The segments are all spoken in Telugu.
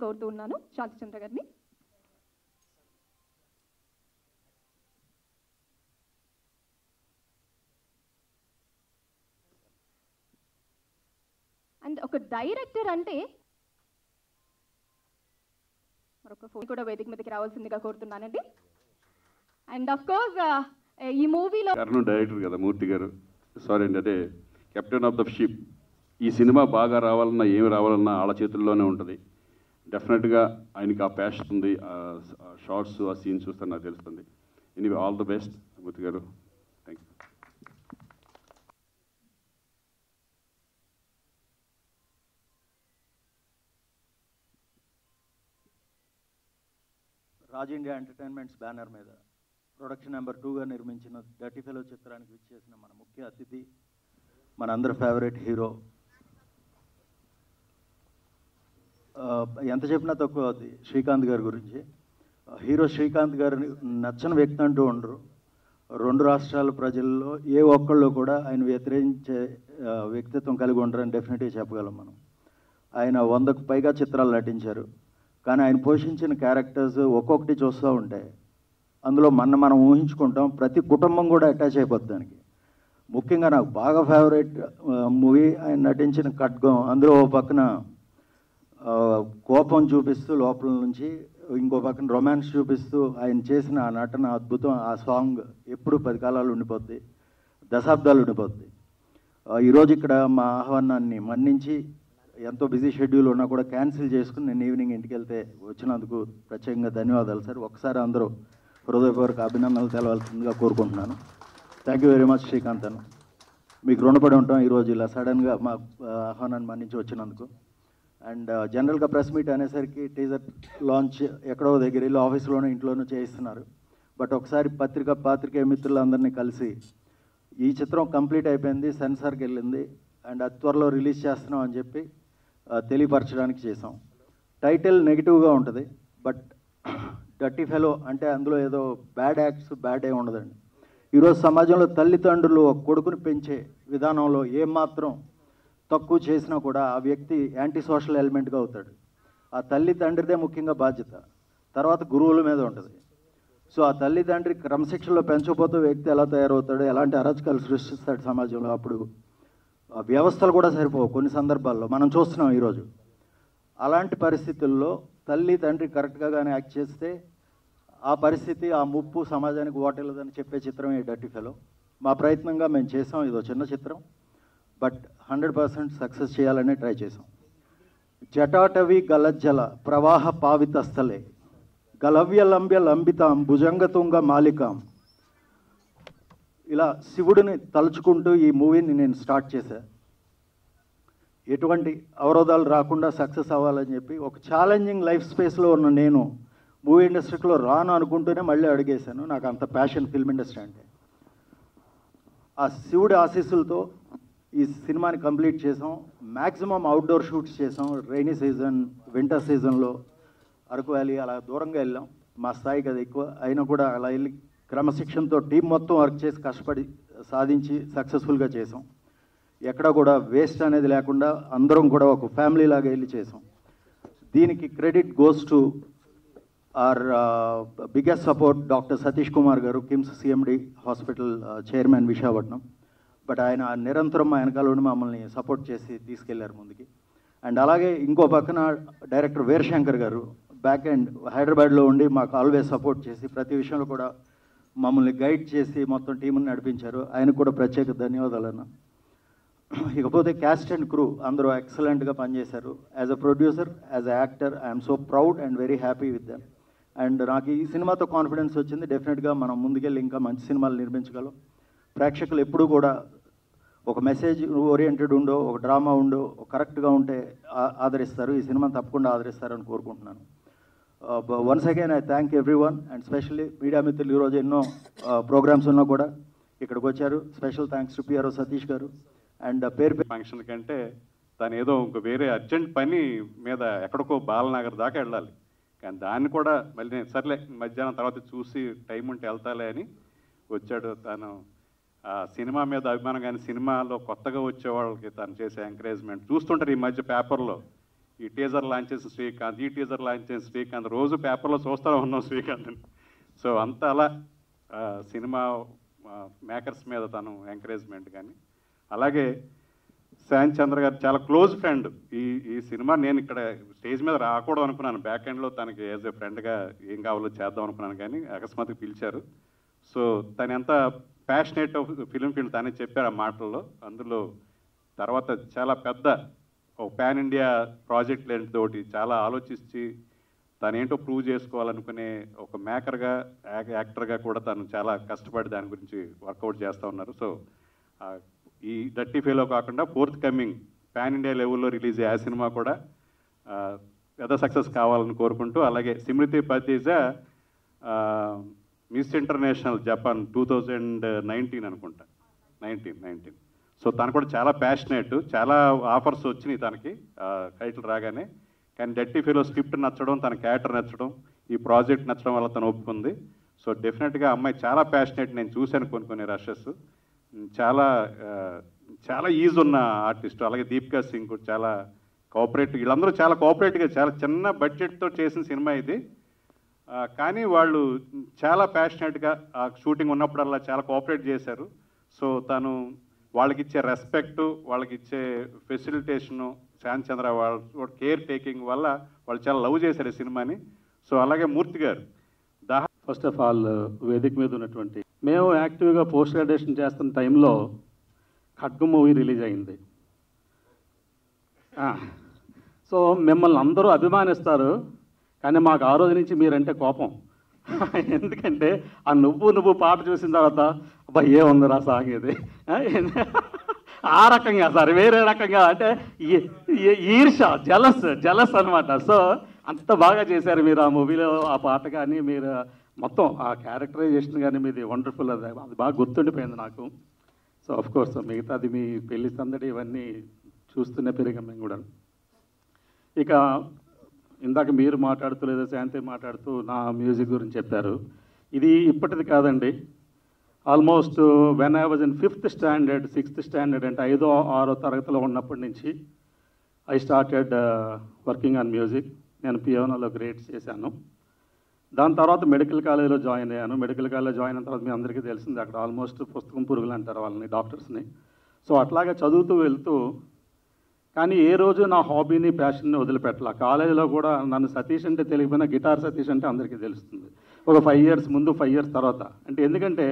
కోరుతూ ఉన్నాను శాంతి చంద్ర గారిని. అండ్ ఒక డైరెక్టర్ అంటే మరొక ఫోన్ కూడా వేదిక మీదకి రావాల్సిందిగా కోరుతున్నానండి. అండ్ ఆఫ్ కోర్స్ ఈ మూవీలో డైరెక్టర్ కదా మూర్తి గారు, సారీ అండి, అదే కెప్టెన్ ఆఫ్ ద షిప్. ఈ సినిమా బాగా రావాలన్నా ఏమి రావాలన్నా వాళ్ళ చేతుల్లోనే ఉంటుంది. డెఫినెట్గా ఆయనకి ఆ ప్యాషన్ ఉంది, ఆ షార్ట్స్ ఆ సీన్ చూస్తే నాకు తెలుస్తుంది. ఎనీవే ఆల్ ది బెస్ట్ మూర్తి గారు, thank you. Raj India entertainments banner మీద ప్రొడక్షన్ నెంబర్ 2గా నిర్మించిన డర్టీ ఫెలో చిత్రానికి విచ్చేసిన మన ముఖ్య అతిథి, మన అందరి ఫేవరెట్ హీరో. ఎంత చెప్పినా తక్కువ అవుతుంది శ్రీకాంత్ గారి గురించి. హీరో శ్రీకాంత్ గారిని నచ్చని వ్యక్తి అంటూ ఉండరు. 2 రాష్ట్రాల ప్రజల్లో ఏ ఒక్కళ్ళు కూడా ఆయన వ్యతిరేకించే వ్యక్తిత్వం కలిగి ఉండరని డెఫినెట్గా చెప్పగలం మనం. ఆయన 100కు పైగా చిత్రాలు నటించారు. కానీ ఆయన పోషించిన క్యారెక్టర్స్ ఒక్కొక్కటి చూస్తూ ఉంటాయి, అందులో మనం ఊహించుకుంటాం. ప్రతి కుటుంబం కూడా అటాచ్ అయిపోద్ది దానికి. ముఖ్యంగా నాకు బాగా ఫేవరెట్ మూవీ ఆయన నటించిన ఖడ్గం. అందులో ఓ పక్కన కోపం చూపిస్తూ లోపల నుంచి, ఇంకో పక్కన రొమాన్స్ చూపిస్తూ ఆయన చేసిన ఆ నటన అద్భుతం. ఆ సాంగ్ ఎప్పుడు 10 కాలాలు ఉండిపోద్ది, దశాబ్దాలు ఉండిపోద్ది. ఈరోజు ఇక్కడ మా ఆహ్వానాన్ని మన్నించి ఎంతో బిజీ షెడ్యూల్ ఉన్నా కూడా క్యాన్సిల్ చేసుకుని నేను ఈవినింగ్ ఇంటికి వెళ్తే వచ్చినందుకు ప్రత్యేకంగా ధన్యవాదాలు సార్. ఒకసారి అందరూ హృదయపూర్వక అభినందనలు తెలవాల్సిందిగా కోరుకుంటున్నాను. Thank you very much Srikanth అన్న, మీకు రుణపడి ఉంటాం ఈరోజు ఇలా సడన్గా మా ఆహ్వానాన్ని మన్నించి వచ్చినందుకు. అండ్ జనరల్గా ప్రెస్ మీట్ అనేసరికి టీజర్ లాంచ్ ఎక్కడో దగ్గర వెళ్ళి ఆఫీస్లోనూ ఇంట్లోనూ చేయిస్తున్నారు. బట్ ఒకసారి పాత్రికేయ మిత్రులందరినీ కలిసి ఈ చిత్రం కంప్లీట్ అయిపోయింది, సెన్సార్కి వెళ్ళింది అండ్ అది త్వరలో రిలీజ్ చేస్తున్నాం అని చెప్పి తెలియపరచడానికి చేసాం. టైటిల్ నెగిటివ్గా ఉంటుంది, బట్ డర్టీ ఫెలో అంటే అందులో ఏదో బ్యాడ్ యాక్ట్స్ బ్యాడ్ ఏ ఉండదండి. ఈరోజు సమాజంలో తల్లిదండ్రులు ఒక కొడుకుని పెంచే విధానంలో ఏమాత్రం తక్కువ చేసినా కూడా ఆ వ్యక్తి యాంటీ సోషల్ ఎలిమెంట్గా అవుతాడు. ఆ తల్లి తండ్రిదే ముఖ్యంగా బాధ్యత, తర్వాత గురువుల మీద ఉంటుంది. సో ఆ తల్లి తండ్రి క్రమశిక్షణలో పెంచకపోతే వ్యక్తి ఎలా తయారవుతాడు, ఎలాంటి అరాచకాలు సృష్టిస్తాడు సమాజంలో, అప్పుడు వ్యవస్థలు కూడా సరిపోవు కొన్ని సందర్భాల్లో మనం చూస్తున్నాం ఈరోజు. అలాంటి పరిస్థితుల్లో తల్లి తండ్రి కరెక్ట్గా కానీ యాక్ట్ చేస్తే ఆ పరిస్థితి, ఆ ముప్పు సమాజానికి ఓటెలదని చెప్పే చిత్రం ఈ డర్టీ ఫెలో. మా ప్రయత్నంగా మేము చేసాం. ఇదో చిన్న చిత్రం, బట్ 100% సక్సెస్ చేయాలని ట్రై చేసాం. జటాటవి గలజ్జల ప్రవాహ పావితస్థలే గలవ్య లంబ్య లంబితాం భుజంగతుంగ మాలికాం. ఇలా శివుడిని తలుచుకుంటూ ఈ మూవీని నేను స్టార్ట్ చేశాను. ఎటువంటి అవరోధాలు రాకుండా సక్సెస్ అవ్వాలని చెప్పి ఒక ఛాలెంజింగ్ లైఫ్ స్పేస్లో ఉన్న నేను మూవీ ఇండస్ట్రీలో రాను అనుకుంటూనే మళ్ళీ అడిగేశాను. నాకు అంత ప్యాషన్ ఫిల్మ్ ఇండస్ట్రీ అంటే. ఆ శివుడి ఆశీస్సులతో ఈ సినిమాని కంప్లీట్ చేసాం. మ్యాక్సిమం అవుట్డోర్ షూట్స్ చేసాం. రైనీ సీజన్, వింటర్ సీజన్లో అరకు వ్యాలీ అలా దూరంగా వెళ్ళాం. మా స్థాయికి అది ఎక్కువ అయినా కూడా అలా వెళ్ళి క్రమశిక్షణతో టీం మొత్తం వర్క్ చేసి కష్టపడి సాధించి సక్సెస్ఫుల్గా చేసాం. ఎక్కడ కూడా వేస్ట్ అనేది లేకుండా అందరం కూడా ఒక ఫ్యామిలీ లాగా వెళ్ళి చేసాం. దీనికి credit goes to our biggest support doctor Satish Kumar గారు, KIMS CMD hospital chairman Visakhapatnam. But ఆయన నిరంతరం మా వెనకాల ఉండి మమ్మల్ని సపోర్ట్ చేసి తీసుకెళ్లారు ముందుకి. అండ్ అలాగే ఇంకో పక్కన డైరెక్టర్ వీరశంకర్ గారు బ్యాక్ ఎండ్ హైదరాబాద్లో ఉండి మాకు ఆల్వేస్ సపోర్ట్ చేసి ప్రతి విషయంలో కూడా మమ్మల్ని గైడ్ చేసి మొత్తం టీంని నడిపించారు. ఆయనకు కూడా ప్రత్యేక ధన్యవాదాలు అన్న. ఇకపోతే క్యాస్ట్ అండ్ క్రూ అందరూ ఎక్సలెంట్గా పనిచేశారు. As a producer, as a actor I'm so proud and very happy with them. And నాకు ఈ సినిమాతో కాన్ఫిడెన్స్ వచ్చింది. డెఫినెట్గా మనం ముందుకెళ్ళి ఇంకా మంచి సినిమాలు నిర్మించగలం. ప్రేక్షకులు ఎప్పుడూ కూడా ఒక మెసేజ్ ఓరియంటెడ్ ఉండో, ఒక డ్రామా ఉండో కరెక్ట్గా ఉంటే ఆదరిస్తారు. ఈ సినిమాని తప్పకుండా ఆదరిస్తారని కోరుకుంటున్నాను. Once again I thank every one and specially media మిత్రులు. ఈరోజు ఎన్నో ప్రోగ్రామ్స్ ఉన్నా కూడా ఇక్కడికి వచ్చారు. Special thanks to PRO Satish గారు. అండ్ పేరు ఫంక్షన్ కంటే తను ఏదో ఇంక వేరే అర్జెంట్ పని మీద ఎక్కడికో బాలనగర్ దాకా వెళ్ళాలి. కానీ దాన్ని కూడా మళ్ళీ నేను సర్లే మధ్యాహ్నం తర్వాత చూసి టైం ఉంటే వెళ్తాలే అని వచ్చాడు. తను సినిమా మీద అభిమానం, కానీ సినిమాలో కొత్తగా వచ్చే వాళ్ళకి తను చేసే ఎంకరేజ్మెంట్ చూస్తుంటారు. ఈ మధ్య పేపర్లో ఈ టీజర్ లాంచ్ చేసిన శ్రీకాంత్, ఈ టీజర్ లాంచ్ చేసిన శ్రీకాంత్, రోజు పేపర్లో చూస్తూనే ఉన్నాం శ్రీకాంత్ని. సో అంత అలా సినిమా మేకర్స్ మీద తను ఎంకరేజ్మెంట్ కానీ, అలాగే శాంతి చంద్ర గారు చాలా క్లోజ్ ఫ్రెండ్. ఈ సినిమా నేను ఇక్కడ స్టేజ్ మీద రాకూడదు అనుకున్నాను, బ్యాక్ ఎండ్లో తనకి యాజ్ ఏ ఫ్రెండ్గా ఏం కావాలో చేద్దాం అనుకున్నాను, కానీ అకస్మాత్తుగా పిలిచారు. సో తను ఎంత ప్యాషనేట్ ఆఫ్ ఫిలిం ఫీల్డ్ తనే చెప్పారు ఆ మాటల్లో. అందులో తర్వాత చాలా పెద్ద ఒక పాన్ ఇండియా ప్రాజెక్ట్ లాంటిది ఒకటి చాలా ఆలోచించి తనేంటో ప్రూవ్ చేసుకోవాలనుకునే ఒక మేకర్గా, యాక్టర్గా కూడా తను చాలా కష్టపడి దాని గురించి వర్కౌట్ చేస్తూ ఉన్నారు. సో ఈ డర్టీ ఫెలో కాకుండా ఫోర్త్ కమింగ్ పాన్ ఇండియా లెవెల్లో రిలీజ్ అయ్యే ఆ సినిమా కూడా పెద్ద సక్సెస్ కావాలని కోరుకుంటూ, అలాగే సిమ్రతి పతీజ మిస్ ఇంటర్నేషనల్ జపాన్ 2019 అనుకుంటా, 19. సో తను కూడా చాలా ప్యాషనేట్, చాలా ఆఫర్స్ వచ్చినాయి తనకి టైటిల్ రాగానే. కానీ డర్టీ ఫెలో స్క్రిప్ట్ నచ్చడం, తన క్యారెక్టర్ నచ్చడం, ఈ ప్రాజెక్ట్ నచ్చడం వల్ల తను ఒప్పుకుంది. సో డెఫినెట్గా అమ్మాయి చాలా ప్యాషనేట్. నేను చూశాను కొన్ని రషెస్, చాలా చాలా ఈజ్ ఉన్న ఆర్టిస్ట్. అలాగే దీపికా సింగ్ కూడా చాలా కోఆపరేటివ్, వీళ్ళందరూ చాలా కోఆపరేటివ్గా, చాలా చిన్న బడ్జెట్తో చేసిన సినిమా ఇది. కానీ వాళ్ళు చాలా ప్యాషనేట్గా షూటింగ్ ఉన్నప్పుడల్లా చాలా కోఆపరేట్ చేశారు. సో తను వాళ్ళకి ఇచ్చే రెస్పెక్టు, వాళ్ళకి ఇచ్చే ఫెసిలిటేషను, శాంతి చంద్ర వాళ్ళ కేర్ టేకింగ్ వల్ల వాళ్ళు చాలా లవ్ చేశారు ఈ సినిమాని. సో అలాగే మూర్తి గారు ఫస్ట్ ఆఫ్ ఆల్ వేదిక మీద ఉన్నటువంటి మేము యాక్టివ్గా పోస్ట్ గ్రాడ్యుయేషన్ చేస్తున్న టైంలో ఖడ్గం మూవీ రిలీజ్ అయింది. సో మిమ్మల్ని అందరూ అభిమానిస్తారు, కానీ మాకు ఆ రోజు నుంచి మీరంటే కోపం. ఎందుకంటే ఆ నువ్వు పాట చూసిన తర్వాత అబ్బా ఏముందిరా సాంగ్ ఇది, ఆ రకంగా సార్, వేరే రకంగా అంటే ఈర్ష, జలస్ అనమాట. సో అంత బాగా చేశారు మీరు ఆ మూవీలో. ఆ పాట కానీ, మీరు మొత్తం ఆ క్యారెక్టరైజేషన్ కానీ మీది వండర్ఫుల్. అది బాగా గుర్తుండిపోయింది నాకు. సో ఆఫ్ కోర్స్ మిగతాది మీ పెళ్లి సందడి ఇవన్నీ చూస్తూనే పెరిగాం మేము కూడా. ఇక ఇందాక మీరు మాట్లాడుతూ లేదా శాంతి మాట్లాడుతూ నా మ్యూజిక్ గురించి చెప్పారు. ఇది ఇప్పటిది కాదండి. Almost when I was in 5th standard 6th standard అంటే 5వ 6వ తరగతిలో ఉన్నప్పటి నుంచి I started working on music. నేను పియానోలో గ్రేడ్స్ చేశాను. దాని తర్వాత మెడికల్ కాలేజీలో జాయిన్ అయ్యాను. మెడికల్ కాలేజీలో జాయిన్ అయిన తర్వాత మీ అందరికీ తెలిసింది, అక్కడ ఆల్మోస్ట్ పుస్తకం పురుగులు అంటారు వాళ్ళని, డాక్టర్స్ని. సో అట్లాగే చదువుతూ వెళ్తూ, కానీ ఏ రోజు నా హాబీని, ప్యాషన్ని వదిలిపెట్టాల. కాలేజీలో కూడా నన్ను సతీష్ అంటే తెలియకపోయినా గిటార్ సతీష్ అంటే అందరికీ తెలుస్తుంది. ఒక 5 years ముందు, 5 years తర్వాత. అంటే ఎందుకంటే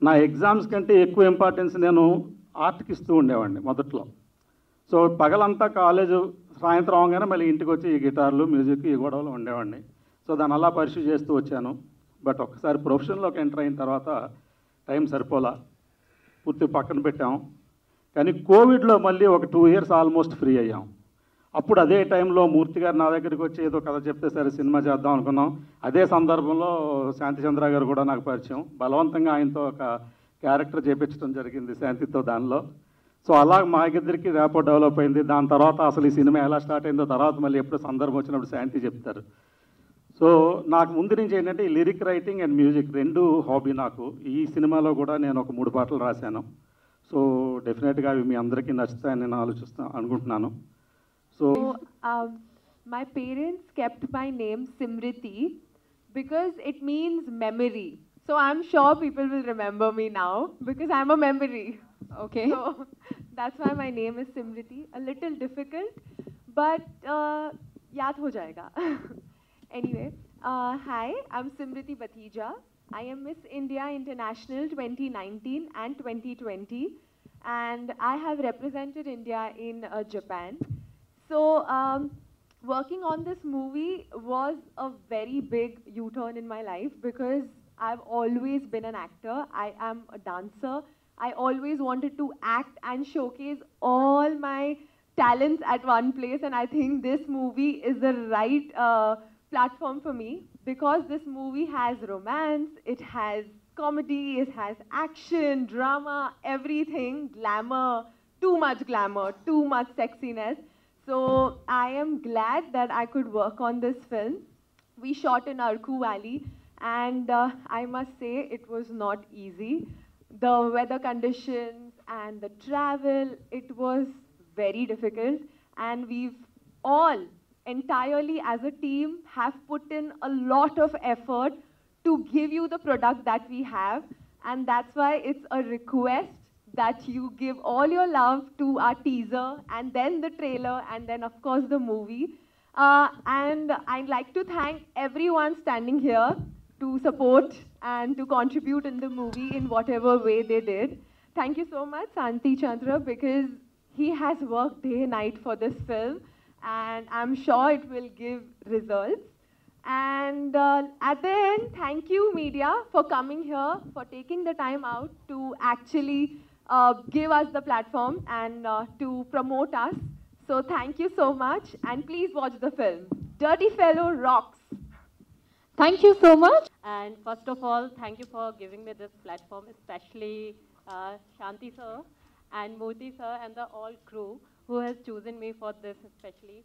నా ఎగ్జామ్స్ కంటే ఎక్కువ ఇంపార్టెన్స్ నేను ఆర్ట్కి ఇస్తూ ఉండేవాడిని మొదట్లో. సో పగలంతా కాలేజు, సాయంత్రం అవగానే మళ్ళీ ఇంటికి వచ్చి ఈ గిటార్లు, మ్యూజిక్, ఈ గొడవలు ఉండేవాడిని. సో దాన్ని అలా పర్స్యూ చేస్తూ వచ్చాను. బట్ ఒకసారి ప్రొఫెషన్లోకి ఎంటర్ అయిన తర్వాత టైం సరిపోలా, పూర్తి పక్కన పెట్టాం. కానీ కోవిడ్లో మళ్ళీ ఒక 2 years ఆల్మోస్ట్ ఫ్రీ అయ్యాం. అప్పుడు అదే టైంలో మూర్తి గారు నా దగ్గరికి వచ్చి ఏదో కథ చెప్తే సరే సినిమా చేద్దాం అనుకున్నాం. అదే సందర్భంలో శాంతి చంద్ర గారు కూడా నాకు పరిచయం. బలవంతంగా ఆయనతో ఒక క్యారెక్టర్ చేపించడం జరిగింది శాంతితో దానిలో. సో అలా మా ఇద్దరికి ర్యాపో డెవలప్ అయింది. దాని తర్వాత అసలు ఈ సినిమా ఎలా స్టార్ట్ అయిందో తర్వాత మళ్ళీ ఎప్పుడు సందర్భం వచ్చినప్పుడు శాంతి చెప్తారు. సో నాకు ముందు నుంచి ఏంటంటే ఈ lyric writing and music 2 hobby నాకు. ఈ సినిమాలో కూడా నేను ఒక 3 పాటలు రాశాను. సో డెఫినెట్గా అవి మీ అందరికీ నచ్చుతాయని నేను అనుకుంటున్నాను. So my parents kept my name Simriti because it means memory. So I'm sure people will remember me now because I'm a memory. Okay. So that's why my name is Simriti. A little difficult, but yaad ho jayega. Anyway, hi, I'm Simriti Batija. I am Miss India International 2019 and 2020, and I have represented India in Japan. So working on this movie was a very big U-turn in my life because I've always been an actor. I am a dancer. I always wanted to act and showcase all my talents at one place, and I think this movie is the right platform for me because this movie has romance, it has comedy, it has action, drama, everything, glamour, too much sexiness. So I am glad that I could work on this film. We shot in Arku Valley, and I must say it was not easy. The weather conditions and the travel, it was very difficult, and we've all entirely as a team have put in a lot of effort to give you the product that we have, and that's why it's a request that you give all your love to our teaser and then the trailer and then of course the movie. And I'd like to thank everyone standing here to support and to contribute in the movie in whatever way they did. Thank you so much, Santi Chandra, because he has worked day and night for this film, and I'm sure it will give results. And at the end, thank you, media, for coming here, for taking the time out to actually give us the platform and to promote us. So thank you so much, and please watch the film. Dirty Fellow rocks. Thank you so much. And first of all, thank you for giving me this platform, especially Shanti sir and Murthy sir and the all crew who has chosen me for this especially.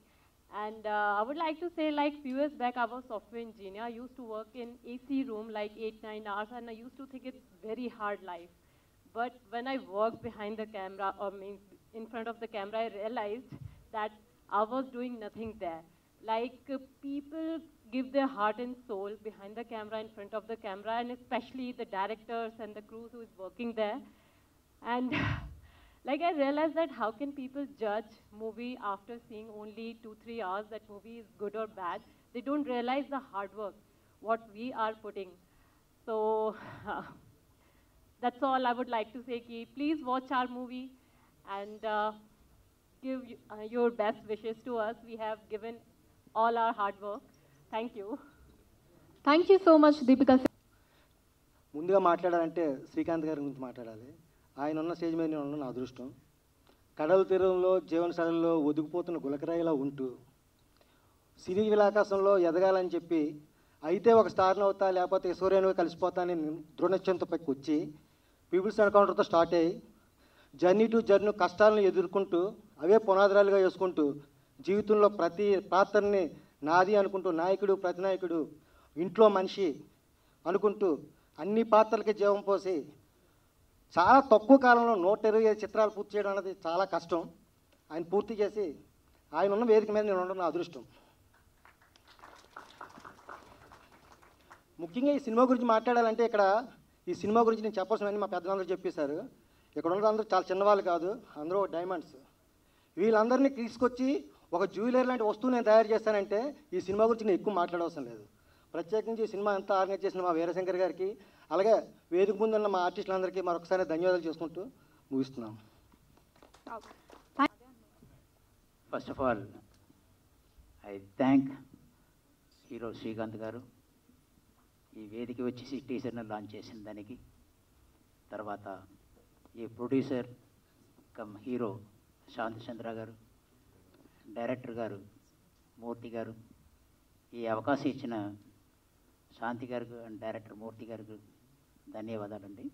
And I would like to say, like few years back, I was software engineer. I used to work in AC room like 8-9 hours, and I used to think it's very hard life. But when I worked behind the camera, or means in front of the camera, I realized that I was doing nothing there. Like people give their heart and soul behind the camera, in front of the camera, and especially the directors and the crews who is working there. And like I realized that how can people judge movie after seeing only 2-3 hours that movie is good or bad? They don't realize the hard work, what we are putting. So that's all I would like to say. Ki, please watch our movie and give your best wishes to us. We have given all our hard work. Thank you. Thank you so much, Deepika. ముందుగా మాట్లాడాలంటే శ్రీకాంత్ గారి గురించి మాట్లాడాలి. ఆయన ఉన్న స్టేజ్ మీద నేను ఉన్న నా అదృష్టం. కడల తీరంలో జీవన శైలిలో ఒదిగిపోతున్న గులకరాయిలా ఉంటూ సినీ విలాకాశంలో ఎదగాలని చెప్పి అయితే ఒక స్టార్ని అవుతా లేకపోతే సూర్యునిగా కలిసిపోతానని దృఢనిశ్చయంతో పైకి వచ్చి పీపుల్స్ ఎన్కౌంటర్తో స్టార్ట్ అయ్యి జర్నీ టు జర్నీ కష్టాలను ఎదుర్కొంటూ అవే పునాదిరాలుగా వేసుకుంటూ జీవితంలో ప్రతి పాత్రని నాది అనుకుంటూ నాయకుడు ప్రతినాయకుడు ఇంట్లో మనిషి అనుకుంటూ అన్ని పాత్రలకి జీవం పోసి చాలా తక్కువ కాలంలో 125 చిత్రాలు పూర్తి చేయడం అనేది చాలా కష్టం. ఆయన పూర్తి చేసి ఆయన ఉన్న వేదిక మీద నేను ఉండడం నా అదృష్టం. ముఖ్యంగా ఈ సినిమా గురించి మాట్లాడాలంటే ఇక్కడ ఈ సినిమా గురించి నేను చెప్పాల్సినవన్నీ మా పెద్దలందరూ చెప్పేశారు. ఇక్కడ ఉన్నదందరూ చాలా చిన్నవాళ్ళు కాదు, అందరూ డైమండ్స్. వీళ్ళందరినీ తీసుకొచ్చి ఒక జ్యువెలరీ లాంటి వస్తువు నేను తయారు చేస్తానంటే ఈ సినిమా గురించి నేను ఎక్కువ మాట్లాడవసరం లేదు. ప్రత్యేకించి ఈ సినిమా అంతా ఆర్గనైజ్ చేసిన మా వీరశంకర్ గారికి, అలాగే వేదిక ముందున్న మా ఆర్టిస్టులందరికీ మరొకసారి ధన్యవాదాలు చేసుకుంటూ ముగిస్తున్నాం. First of all I thank hero Srikanth గారు ఈ వేదిక వచ్చేసి టీజర్ను లాంచ్ చేసిన దానికి. తర్వాత ఈ ప్రొడ్యూసర్ కమ్ హీరో శాంతి చంద్ర గారు, డైరెక్టర్ గారు మూర్తి గారు, ఈ అవకాశం ఇచ్చిన శాంతి గారికి అండ్ డైరెక్టర్ మూర్తి గారికి ధన్యవాదాలండి.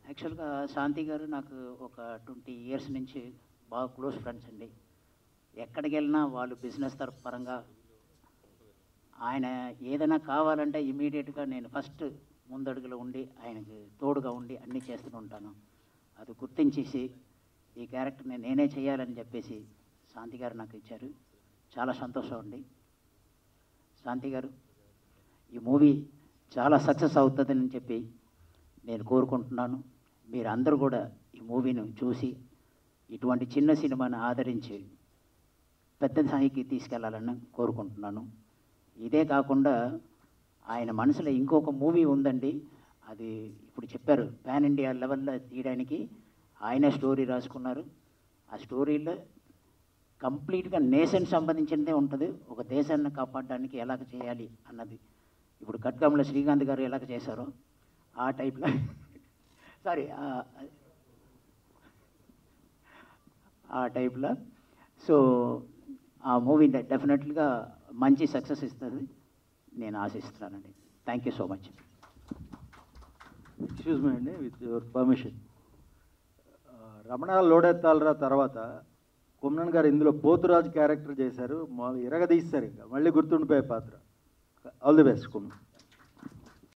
యాక్చువల్గా శాంతి గారు నాకు ఒక 20 years నుంచి బాగా క్లోజ్ ఫ్రెండ్స్ అండి. ఎక్కడికి వెళ్ళినా వాళ్ళు బిజినెస్ పరంగా ఆయన ఏదైనా కావాలంటే ఇమీడియట్గా నేను ఫస్ట్ ముందడుగులో ఉండి ఆయనకి తోడుగా ఉండి అన్నీ చేస్తూ ఉంటాను. అది గుర్తించేసి ఈ క్యారెక్టర్ని నేనే చేయాలని చెప్పేసి శాంతి గారు నాకు ఇచ్చారు. చాలా సంతోషం అండి. శాంతి గారు ఈ మూవీ చాలా సక్సెస్ అవుతుందని చెప్పి నేను కోరుకుంటున్నాను. మీరు అందరూ కూడా ఈ మూవీని చూసి ఇటువంటి చిన్న సినిమాని ఆదరించి పెద్ద స్థాయికి తీసుకెళ్లాలని కోరుకుంటున్నాను. ఇదే కాకుండా ఆయన మనసులో ఇంకొక మూవీ ఉందండి, అది ఇప్పుడు చెప్పారు పాన్ ఇండియా లెవెల్లో తీయడానికి ఆయనే స్టోరీ రాసుకున్నారు. ఆ స్టోరీలో కంప్లీట్గా నేషన్ సంబంధించినదే ఉంటుంది. ఒక దేశాన్ని కాపాడడానికి ఎలాగ చేయాలి అన్నది ఇప్పుడు ఖడ్గంలో శ్రీకాంత్ గారు ఎలాగ చేశారో ఆ టైప్లో సారీ ఆ టైప్లో. సో ఆ మూవీ డెఫినెట్గా మంచి సక్సెస్ ఇస్తుంది నేను ఆశిస్తున్నానండి. Thank you so much. Excuse me అండి, విత్ యువర్ పర్మిషన్. రమణ లోడెత్తాలరా తర్వాత కొమ్మన్ గారు ఇందులో పోతురాజు క్యారెక్టర్ చేశారు. ఇరగదీస్తారు, ఇంకా మళ్ళీ గుర్తుండిపోయే పాత్ర. All the best కొమ్మన్.